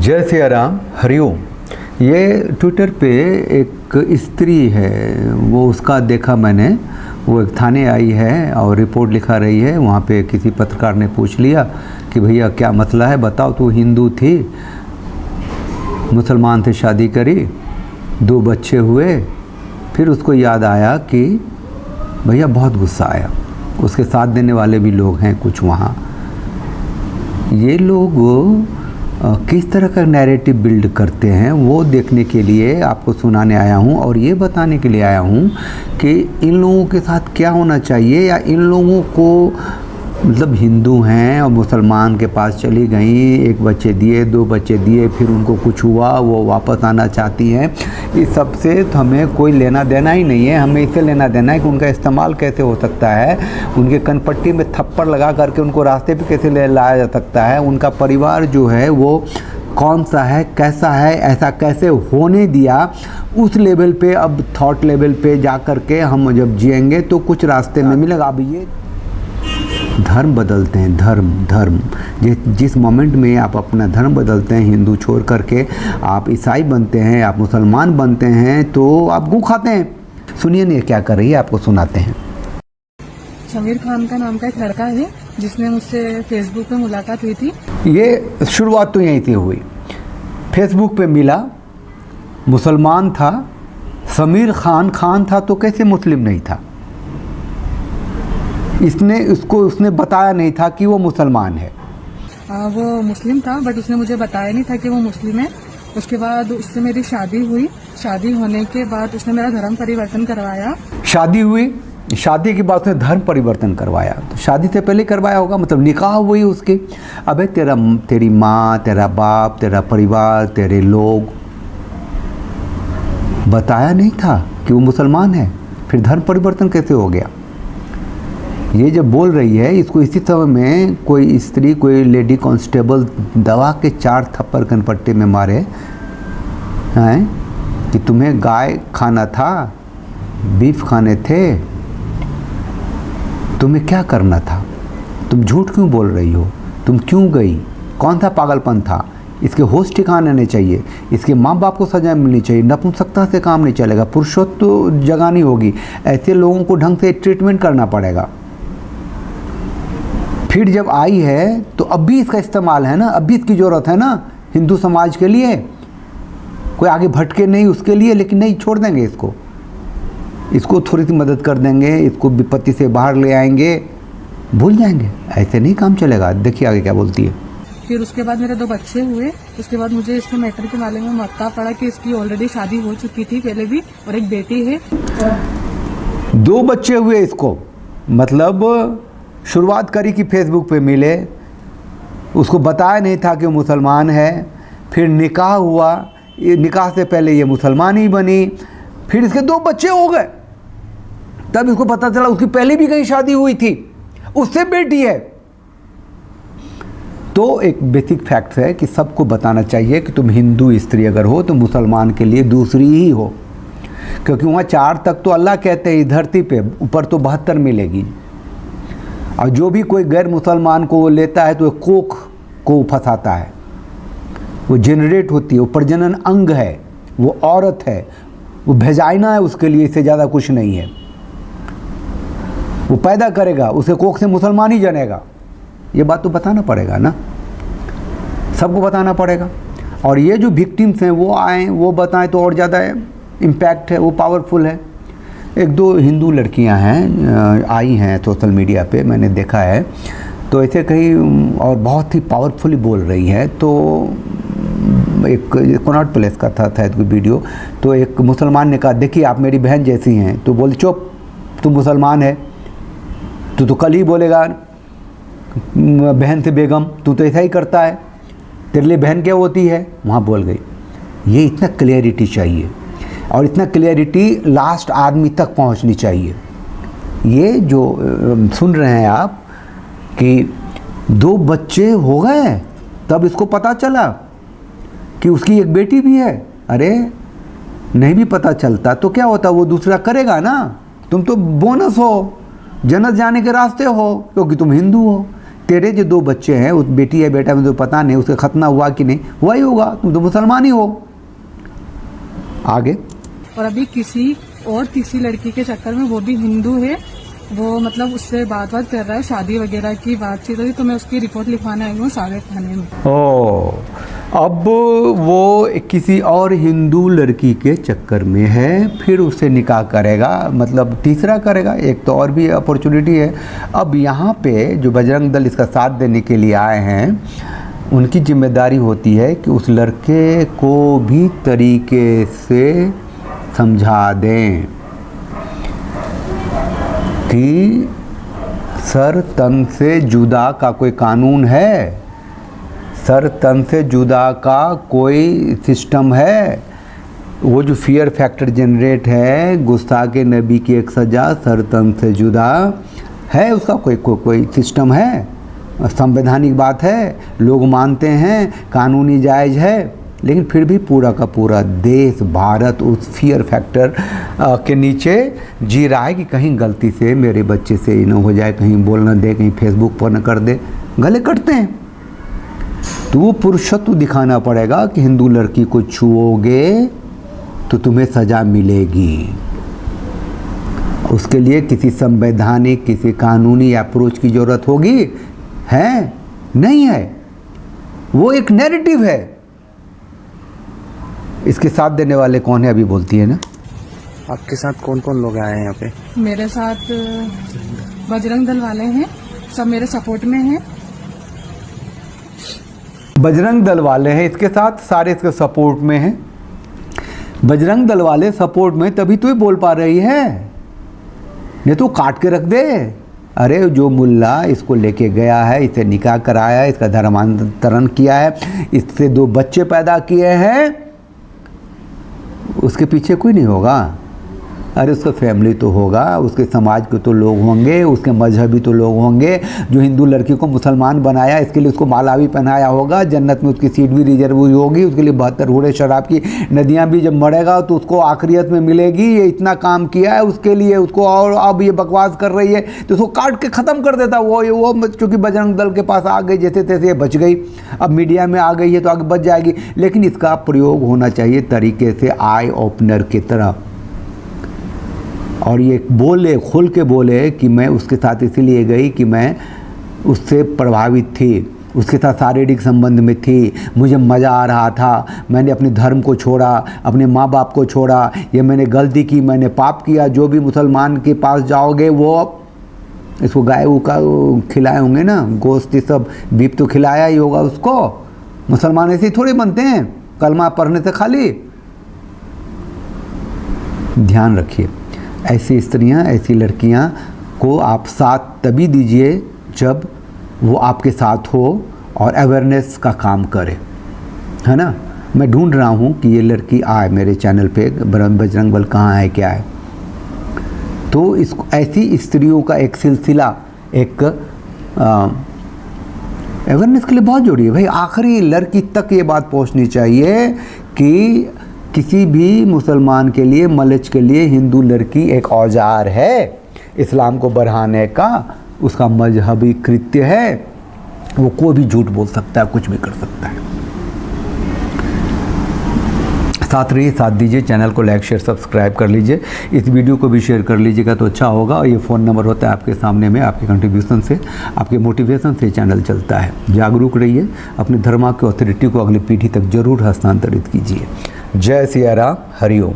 जय सिया राम, हरिओम। ये ट्विटर पे एक स्त्री है, वो उसका देखा मैंने। वो एक थाने आई है और रिपोर्ट लिखा रही है। वहाँ पे किसी पत्रकार ने पूछ लिया कि भैया क्या मसला है, बताओ। तो हिंदू थी, मुसलमान से शादी करी, 2 बच्चे हुए। फिर उसको याद आया कि भैया बहुत गुस्सा आया। उसके साथ देने वाले भी लोग हैं कुछ वहाँ। ये लोग किस तरह का नैरेटिव बिल्ड करते हैं वो देखने के लिए आपको सुनाने आया हूँ, और ये बताने के लिए आया हूँ कि इन लोगों के साथ क्या होना चाहिए। या इन लोगों को मतलब हिंदू हैं और मुसलमान के पास चली गई, 1 बच्चे दिए, 2 बच्चे दिए, फिर उनको कुछ हुआ, वो वापस आना चाहती हैं। इस सब से तो हमें कोई लेना देना ही नहीं है। हमें इससे लेना देना है कि उनका इस्तेमाल कैसे हो सकता है, उनके कनपट्टी में थप्पड़ लगा करके उनको रास्ते पे कैसे ले लाया जा सकता है, उनका परिवार जो है वो कौन सा है, कैसा है, ऐसा कैसे होने दिया। उस लेवल पे, अब थॉट लेवल पे जा कर के हम जब जिएंगे तो कुछ रास्ते में मिलेगा। अब ये धर्म बदलते हैं, धर्म जिस मोमेंट में आप अपना धर्म बदलते हैं, हिंदू छोड़ करके आप ईसाई बनते हैं, आप मुसलमान बनते हैं, तो आप गू खाते हैं। सुनिए नहीं क्या कर रही है, आपको सुनाते हैं। समीर खान का नाम का एक लड़का है जिसने मुझसे फेसबुक पे मुलाकात हुई थी। ये शुरुआत तो यहीं से हुई। फेसबुक पे मिला, मुसलमान था, समीर खान था तो कैसे मुस्लिम नहीं था। उसने बताया नहीं था कि वो मुसलमान है। वो मुस्लिम था, बट उसने मुझे बताया नहीं था कि वो मुस्लिम है। उसके बाद उससे मेरी शादी हुई। शादी होने के बाद उसने मेरा धर्म परिवर्तन करवाया। शादी हुई, शादी के बाद उसने धर्म परिवर्तन करवाया। तो शादी से पहले करवाया होगा, मतलब निकाह हुई उसकी। अबे तेरी माँ, तेरा बाप, तेरा परिवार, तेरे लोग बताया नहीं था कि वो मुसलमान है, फिर धर्म परिवर्तन कैसे हो गया। ये जब बोल रही है, इसको इसी समय में कोई स्त्री, कोई लेडी कांस्टेबल दबा के 4 थप्पड़ कनपट्टे में मारे हैं कि तुम्हें गाय खाना था, बीफ खाने थे, तुम्हें क्या करना था, तुम झूठ क्यों बोल रही हो, तुम क्यों गई, कौन सा पागलपन था। इसके होश ठिकाने नहीं चाहिए, इसके माँ बाप को सजा मिलनी चाहिए। नपुंसकता से काम नहीं चलेगा, पुरुषत्व तो जगानी होगी। ऐसे लोगों को ढंग से ट्रीटमेंट करना पड़ेगा। फिर जब आई है तो अब भी इसका इस्तेमाल है ना, अब भी इसकी ज़रूरत है ना हिंदू समाज के लिए। कोई आगे भटके नहीं उसके लिए, लेकिन नहीं, छोड़ देंगे इसको थोड़ी सी मदद कर देंगे, इसको विपत्ति से बाहर ले आएंगे, भूल जाएंगे। ऐसे नहीं काम चलेगा। देखिए आगे क्या बोलती है। फिर उसके बाद मेरे 2 बच्चे हुए। उसके बाद मुझे इसके मैटर के बारे में पता पड़ा कि इसकी ऑलरेडी शादी हो चुकी थी पहले भी, और एक बेटी है। 2 बच्चे हुए इसको, मतलब शुरुआत करी कि फेसबुक पे मिले, उसको बताया नहीं था कि वो मुसलमान है। फिर निकाह हुआ, निकाह से पहले ये मुसलमान ही बनी। फिर इसके 2 बच्चे हो गए, तब इसको पता चला उसकी पहले भी कहीं शादी हुई थी, उससे बेटी है। तो एक बेसिक फैक्ट है कि सबको बताना चाहिए कि तुम हिंदू स्त्री अगर हो तो मुसलमान के लिए दूसरी ही हो, क्योंकि वहाँ 4 तक तो अल्लाह कहते हैं धरती पे, ऊपर तो 72 मिलेगी। और जो भी कोई गैर मुसलमान को वो लेता है तो कोख को फंसाता है, वो जनरेट होती है, वो प्रजनन अंग है, वो औरत है, वो भेजाइना है उसके लिए, इससे ज़्यादा कुछ नहीं है। वो पैदा करेगा, उसके कोख से मुसलमान ही जनेगा। ये बात तो बताना पड़ेगा ना, सबको बताना पड़ेगा। और ये जो विक्टिम्स हैं वो आएँ, वो बताएं तो और ज़्यादा इम्पैक्ट है, वो पावरफुल है। 1-2 हिंदू लड़कियां हैं, आई हैं सोशल मीडिया पे, मैंने देखा है। तो ऐसे कहीं और बहुत ही पावरफुली बोल रही है। तो एक कनॉट प्लेस का था कोई वीडियो, तो एक मुसलमान ने कहा देखिए आप मेरी बहन जैसी हैं। तो बोले चुप, तू मुसलमान है, तू तो कल ही बोलेगा बहन से बेगम, तू तो ऐसा ही करता है, तेरे लिए बहन क्या होती है। वहाँ बोल गई। ये इतना क्लियरिटी चाहिए, और इतना क्लियरिटी लास्ट आदमी तक पहुंचनी चाहिए। ये जो सुन रहे हैं आप कि 2 बच्चे हो गए, तब इसको पता चला कि उसकी एक बेटी भी है। अरे नहीं भी पता चलता तो क्या होता, वो दूसरा करेगा ना। तुम तो बोनस हो, जन्नत जाने के रास्ते हो, क्योंकि तुम हिंदू हो। तेरे जो 2 बच्चे हैं, उस बेटी या बेटा में तो पता नहीं उसका खतना हुआ कि नहीं, वही होगा, तुम तो मुसलमान ही हो। आगे। और अभी किसी और तीसरी लड़की के चक्कर में, वो भी हिंदू है, वो मतलब उससे बात कर रहा है, शादी वगैरह की बातचीत हुई, तो मैं उसकी रिपोर्ट लिखवाने आई हूँ सागर थाने में। ओ, अब वो किसी और हिंदू लड़की के चक्कर में है, फिर उससे निकाह करेगा, मतलब तीसरा करेगा, एक तो और भी अपॉर्चुनिटी है। अब यहाँ पे जो बजरंग दल इसका साथ देने के लिए आए हैं, उनकी जिम्मेदारी होती है कि उस लड़के को भी तरीके से समझा दें कि सर तन से जुदा का कोई कानून है, सर तन से जुदा का कोई सिस्टम है। वो जो फियर फैक्टर जनरेट है, गुस्ताखे नबी की एक सज़ा, सर तन से जुदा है, उसका कोई सिस्टम है, संवैधानिक बात है, लोग मानते हैं, कानूनी जायज़ है। लेकिन फिर भी पूरा का पूरा देश, भारत उस फियर फैक्टर के नीचे जी रहा है कि कहीं गलती से मेरे बच्चे से ही न हो जाए, कहीं बोल न दे, कहीं फेसबुक पर न कर दे, गले कटते हैं। तो वो पुरुषत्व दिखाना पड़ेगा कि हिंदू लड़की को छुओगे तो तुम्हें सज़ा मिलेगी। उसके लिए किसी संवैधानिक, किसी कानूनी अप्रोच की ज़रूरत होगी? है? नहीं है। वो एक नैरेटिव है। इसके साथ देने वाले कौन है, अभी बोलती है ना। आपके साथ कौन कौन लोग आए हैं यहाँ पे? मेरे साथ बजरंग दल वाले हैं, सब मेरे सपोर्ट में हैं। बजरंग दल वाले हैं इसके साथ, सारे इसके सपोर्ट में हैं। बजरंग दल वाले सपोर्ट में तभी तो ये बोल पा रही है, नहीं तो काट के रख दे। अरे जो मुल्ला इसको लेके गया है, इसे निकाह कराया है, इसका धर्मांतरण किया है, इससे 2 बच्चे पैदा किए हैं, उसके पीछे कोई नहीं होगा। अरे उसका फैमिली तो होगा, उसके समाज के तो लोग होंगे, उसके मजहबी तो लोग होंगे। जो हिंदू लड़की को मुसलमान बनाया, इसके लिए उसको माला भी पहनाया होगा, जन्नत में उसकी सीट भी रिजर्व हुई होगी, उसके लिए 72 घूड़े शराब की नदियाँ भी जब मरेगा तो उसको आखिरियत में मिलेगी। ये इतना काम किया है उसके लिए, उसको, और अब ये बकवास कर रही है तो उसको काट के ख़त्म कर देता। वो चूँकि बजरंग दल के पास आ गई, जैसे तैसे ये बच गई, अब मीडिया में आ गई है तो आगे बच जाएगी। लेकिन इसका प्रयोग होना चाहिए तरीके से, आई ओपनर की तरह। और ये बोले, खुल के बोले कि मैं उसके साथ इसीलिए गई कि मैं उससे प्रभावित थी, उसके साथ शारीरिक संबंध में थी, मुझे मज़ा आ रहा था, मैंने अपने धर्म को छोड़ा, अपने माँ बाप को छोड़ा, ये मैंने गलती की, मैंने पाप किया। जो भी मुसलमान के पास जाओगे वो इसको गाय का खिलाए होंगे ना, गोश्त, सब बीफ तो खिलाया ही होगा उसको। मुसलमान ऐसे ही थोड़े बनते हैं कलमा पढ़ने से खाली। ध्यान रखिए, ऐसी स्त्रियां, ऐसी लड़कियां को आप साथ तभी दीजिए जब वो आपके साथ हो और अवेयरनेस का काम करे, है ना। मैं ढूंढ रहा हूँ कि ये लड़की आए मेरे चैनल पे, बजरंग दल कहाँ है, क्या है। तो इसको, ऐसी स्त्रियों का एक सिलसिला, एक अवेयरनेस के लिए बहुत जरूरी है भाई। आखिरी लड़की तक ये बात पहुँचनी चाहिए कि किसी भी मुसलमान के लिए, मलच के लिए हिंदू लड़की एक औजार है, इस्लाम को बढ़ाने का उसका मजहबी कृत्य है। वो कोई भी झूठ बोल सकता है, कुछ भी कर सकता है। साथ रहिए, साथ दीजिए, चैनल को लाइक शेयर सब्सक्राइब कर लीजिए, इस वीडियो को भी शेयर कर लीजिएगा तो अच्छा होगा। और ये फ़ोन नंबर होता है आपके सामने में, आपके कंट्रीब्यूशन से, आपके मोटिवेशन से चैनल चलता है। जागरूक रहिए, अपने धर्म की अथॉरिटी को अगली पीढ़ी तक जरूर हस्तांतरित कीजिए। जय सिया राम, हरिओम।